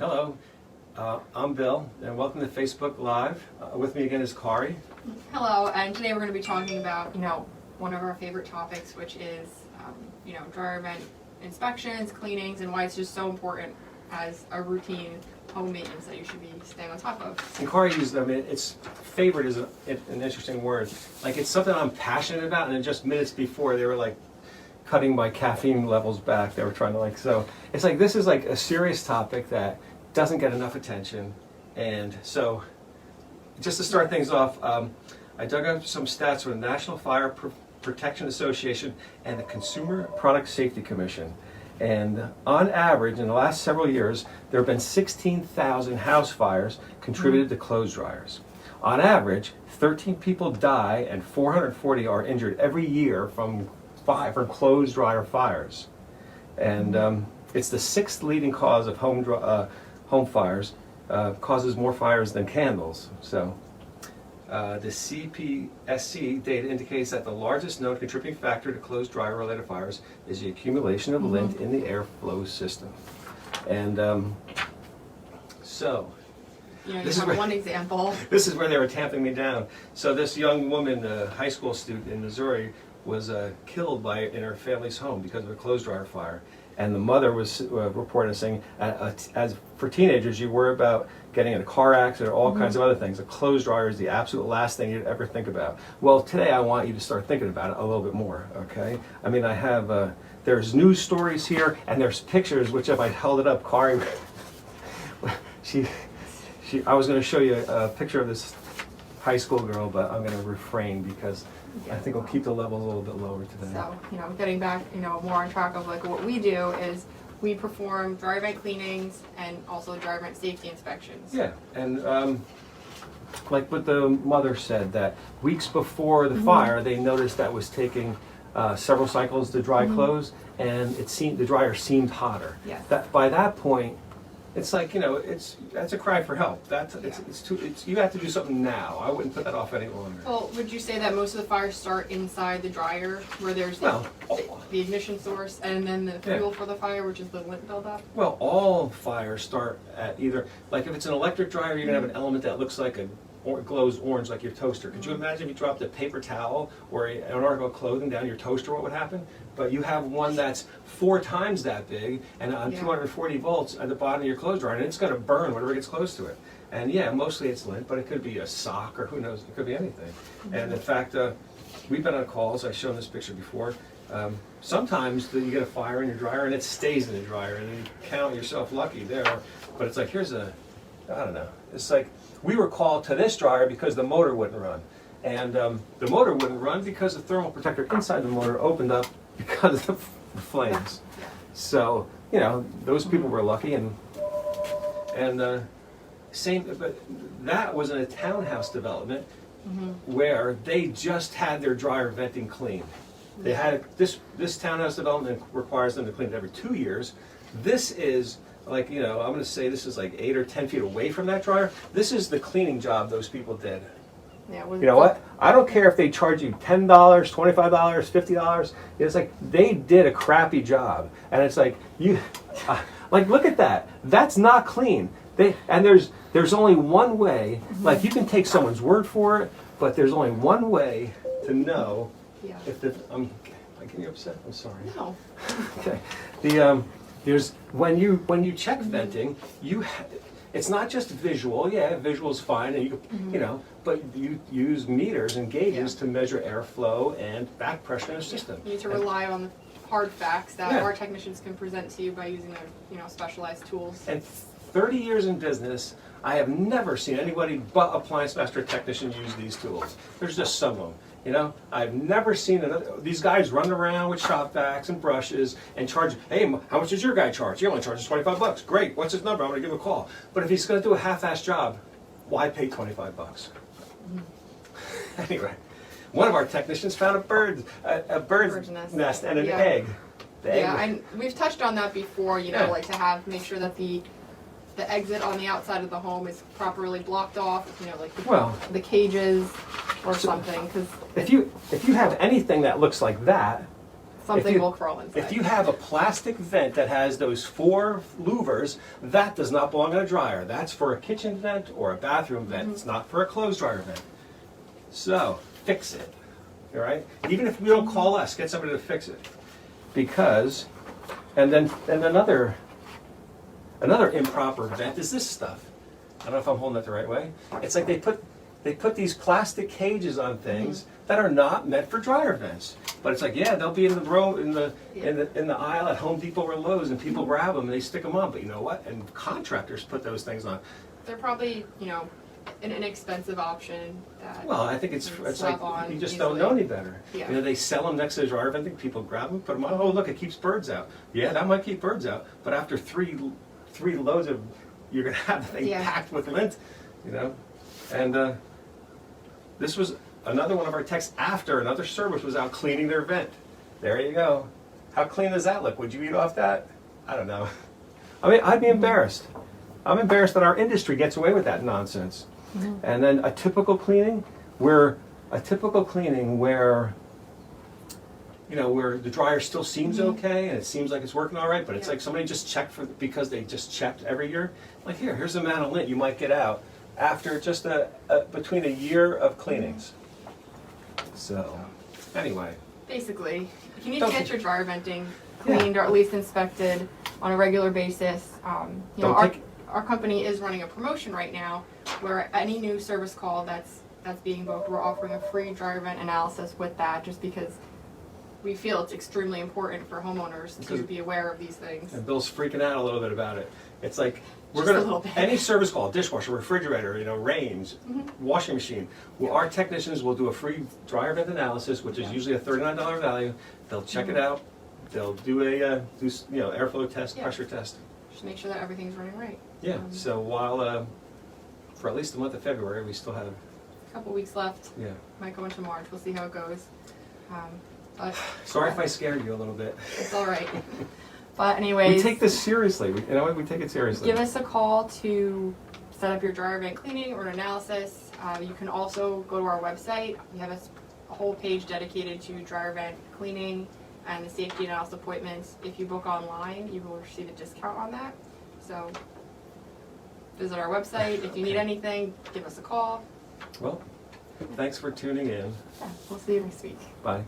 Hello, I'm Bill, and welcome to Facebook Live. With me again is Kari. Hello, and today we're going to be talking about, one of our favorite topics, which is, dryer vent inspections, cleanings, and why it's just so important as a routine home maintenance that you should be staying on top of. And Kari used, it's favorite is an interesting word. Like, it's something I'm passionate about, and then just minutes before they were like cutting my caffeine levels back. They were trying to so it's like this is like a serious topic that doesn't get enough attention. And so just to start things off, I dug up some stats from the National Fire Protection Association and the Consumer Product Safety Commission. And on average, in the last several years, there have been 16,000 house fires contributed to clothes dryers. On average, 13 people die and 440 are injured every year from clothes dryer fires. And it's the sixth leading cause of home fires, causes more fires than candles. So the CPSC data indicates that the largest known contributing factor to clothes dryer related fires is the accumulation of lint in the airflow system. And so you have one example. This is where they were tamping me down. So this young woman, a high school student in Missouri, was killed in her family's home because of a clothes dryer fire. And the mother was reported saying, as for teenagers, you worry about getting in a car accident or all kinds of other things. A clothes dryer is the absolute last thing you'd ever think about. Well, today I want you to start thinking about it a little bit more, okay? I mean, I have, there's news stories here, and there's pictures, which if I held it up, Kari, I was going to show you a picture of this high school girl, but I'm going to refrain because I think we'll keep the levels a little bit lower today. So, getting back, more on track of what we do is we perform dryer vent cleanings and also dryer vent safety inspections. Yeah, and like what the mother said, that weeks before the fire, they noticed that was taking several cycles to dry clothes, and the dryer seemed hotter. Yes. By that point, it's like, that's a cry for help. You have to do something now. I wouldn't put that off any longer. Well, would you say that most of the fires start inside the dryer, where there's the ignition source, and then the fuel for the fire, which is the lint buildup? Well, all fires start at either, like if it's an electric dryer, you're going to have an element that looks like glows orange like your toaster. Could you imagine if you dropped a paper towel or an article of clothing down your toaster, what would happen? But you have one that's 4 times that big and on 240 volts at the bottom of your clothes dryer, and it's going to burn whatever gets close to it. And yeah, mostly it's lint, but it could be a sock or who knows, it could be anything. And in fact, we've been on calls, I've shown this picture before. Sometimes you get a fire in your dryer and it stays in the dryer, and you count yourself lucky there. But it's like, I don't know, it's like, we were called to this dryer because the motor wouldn't run. And the motor wouldn't run because the thermal protector inside the motor opened up because of the flames. So, those people were lucky, and but that was in a townhouse development where they just had their dryer venting cleaned. They had this townhouse development requires them to clean it every 2 years. This is like, I'm going to say this is like 8 or 10 feet away from that dryer. This is the cleaning job those people did. Yeah, you know what? I don't care if they charge you $10, $25, $50. It's like they did a crappy job, and it's like look at that. That's not clean. There's only one way. Like, you can take someone's word for it, but there's only one way to know if am I getting upset? I'm sorry. No. Okay. There's when you check venting, it's not just visual. Yeah, visual's fine, and but you use meters and gauges to measure airflow and back pressure in a system. You need to rely on hard facts that our technicians can present to you by using their specialized tools. And 30 years in business, I have never seen anybody but Appliance Master technicians use these tools. There's just some of them. I've never seen these guys running around with shop vacs and brushes and charge, hey, how much does your guy charge? He only charges $25. Great, what's his number? I'm going to give him a call. But if he's going to do a half-ass job, why pay $25? Anyway, one of our technicians found a bird's nest and an egg. And we've touched on that before, like to make sure that the exit on the outside of the home is properly blocked off, the cages or something. Cause if you have anything that looks like that, something will crawl inside. If you have a plastic vent that has those 4 louvers, that does not belong in a dryer. That's for a kitchen vent or a bathroom vent. It's not for a clothes dryer vent. So, fix it. All right? Even if you don't call us, get somebody to fix it. Because, and then another improper vent is this stuff. I don't know if I'm holding it the right way. It's like they put these plastic cages on things that are not meant for dryer vents. But it's like, yeah, they'll be in the row in the aisle at Home Depot or Lowe's, and people grab them and they stick them on. But you know what? And contractors put those things on. They're probably, an inexpensive option. Well, I think it's like you just don't know any better. Yeah. They sell them next to the dryer vent. I think people grab them, put them on. Oh, look, it keeps birds out. Yeah, that might keep birds out. But after three loads of, you're gonna have the thing packed with lint, And this was another one of our texts after another service was out cleaning their vent. There you go. How clean does that look? Would you eat off that? I don't know. I mean, I'd be embarrassed. I'm embarrassed that our industry gets away with that nonsense. And then a typical cleaning where where the dryer still seems okay and it seems like it's working all right, but it's like somebody just checked because they just checked every year. Like here's the amount of lint you might get out after just between a year of cleanings. So, anyway. Basically, you need to get your dryer venting cleaned or at least inspected on a regular basis. Our company is running a promotion right now where any new service call that's being booked, we're offering a free dryer vent analysis with that, just because we feel it's extremely important for homeowners to be aware of these things. And Bill's freaking out a little bit about it. It's like any service call, dishwasher, refrigerator, range, washing machine. Well, our technicians will do a free dryer vent analysis, which is usually a $39 value. They'll check it out. They'll do a airflow test, pressure test. Just make sure that everything's running right. Yeah. So while for at least the month of February, we still have a couple weeks left. Yeah. Might go into March. We'll see how it goes. But sorry if I scared you a little bit. It's all right. But anyways, we take this seriously. We take it seriously. Give us a call to set up your dryer vent cleaning or an analysis. You can also go to our website. We have a whole page dedicated to dryer vent cleaning and the safety analysis appointments. If you book online, you will receive a discount on that. So visit our website. If you need anything, give us a call. Well, thanks for tuning in. Yeah, we'll see you next week. Bye.